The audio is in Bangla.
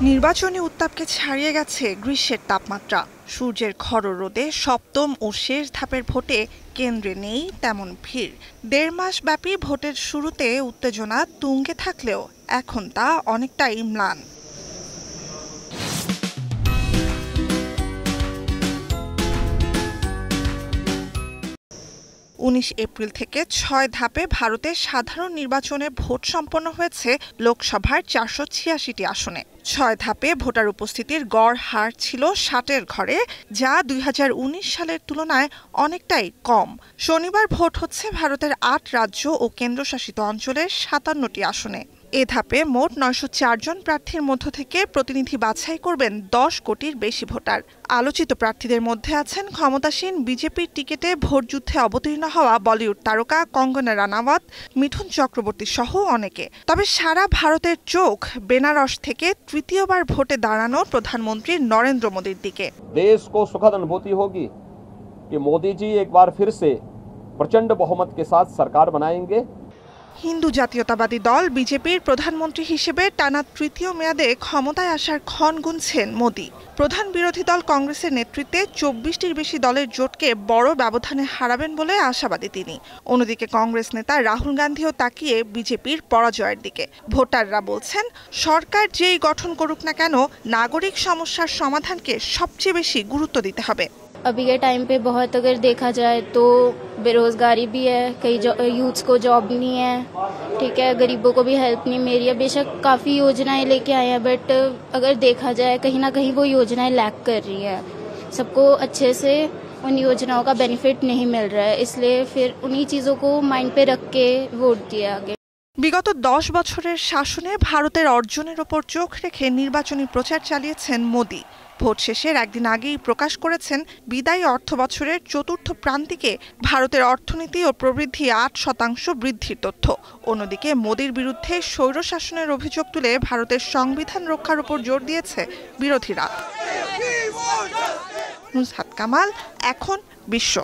নির্বাচনী উত্তাপকে ছাড়িয়ে গেছে গ্রীষ্মের তাপমাত্রা। সূর্যের খড় রোদে সপ্তম ও শেষ ধাপের ভোটে কেন্দ্রে নেই তেমন ভিড়। ১.৫ মাস ব্যাপী ভোটের শুরুতে উত্তেজনা তুঙ্গে থাকলেও এখন তা অনেকটাই ম্লান। ১৯ এপ্রিল থেকে ৬ ধাপে ভারতের সাধারণ নির্বাচনে ভোট সম্পন্ন হয়েছে লোকসভার ৪৮৬টি আসনে। ৬ ধাপে ভোটার উপস্থিতির গড় হার ছিল ৬০-এর ঘরে, যা ২০১৯ সালের তুলনায় অনেকটাই কম। শনিবার ভোট হচ্ছে ভারতের ৮ রাজ্য ও কেন্দ্রশাসিত অঞ্চলের ৫৭টি আসনে। এ ধাপে মোট ৯০৪ জন প্রার্থীর মধ্য থেকে প্রতিনিধি বাছাই করবেন ১০ কোটির বেশি ভোটার। আলোচিত প্রার্থীদের মধ্যে আছেন ক্ষমতাসীন বিজেপির টিকিটে ভোটযুদ্ধে অবতীর্ণ হওয়া বলিউড তারকা কঙ্গনা রানাওয়াত, মিঠুন চক্রবর্তী সহ অনেকে। তবে সারা ভারতের চোখ বেনারস থেকে তৃতীয়বার ভোটে দাঁড়ানো প্রধানমন্ত্রী নরেন্দ্র মোদীর দিকে। देश को सुखद अनुभूति होगी कि मोदी जी एक बार फिर से प्रचंड बहुमत के साथ सरकार बनाएंगे। হিন্দু জাতীয়তাবাদী দল বিজেপির প্রধানমন্ত্রী হিসেবে টানা তৃতীয় মেয়াদে ক্ষমতায় আসার ক্ষণ গুনছেন মোদী। প্রধান বিরোধী দল কংগ্রেসের নেতৃত্বে ২৪টির বেশি দলের জোটকে বড় ব্যবধানে হারাবেন বলে আশাবাদী তিনি। অন্যদিকে কংগ্রেস নেতা রাহুল গান্ধীও তাকিয়ে বিজেপির পরাজয়ের দিকে। ভোটাররা বলছেন, সরকার যেই গঠন করুক না কেন, নাগরিক সমস্যার সমাধানকে সবচেয়ে বেশি গুরুত্ব দিতে হবে। अभी के टाइम पे बहुत अगर देखा जाए तो बेरोज़गारी भी है, कई यूथ्स को जॉब नहीं है, ठीक है, गरीबों को भी हेल्प नहीं मिल रही है। बेशक काफ़ी योजनाएं लेके आए हैं, बट अगर देखा जाए कहीं ना कहीं वो योजनाएं लैक कर रही है। सबको अच्छे से उन योजनाओं का बेनिफिट नहीं मिल रहा है, इसलिए फिर उन्हीं चीज़ों को माइंड पे रख के वोट दिया आगे। বিগত ১০ বছরের শাসনে ভারতের অর্জনের ওপর চোখ রেখে নির্বাচনী প্রচার চালিয়েছেন মোদী। ভোট শেষের একদিন আগেই প্রকাশ করেছেন বিদায়ী অর্থবছরের চতুর্থ প্রান্তিকে ভারতের অর্থনীতি ও প্রবৃদ্ধি ৮% বৃদ্ধির তথ্য। অন্যদিকে মোদীর বিরুদ্ধে স্বৈরশাসনের অভিযোগ তুলে ভারতের সংবিধান রক্ষার উপর জোর দিয়েছে বিরোধীরা। নুসহাত কামাল, এখন বিশ্ব।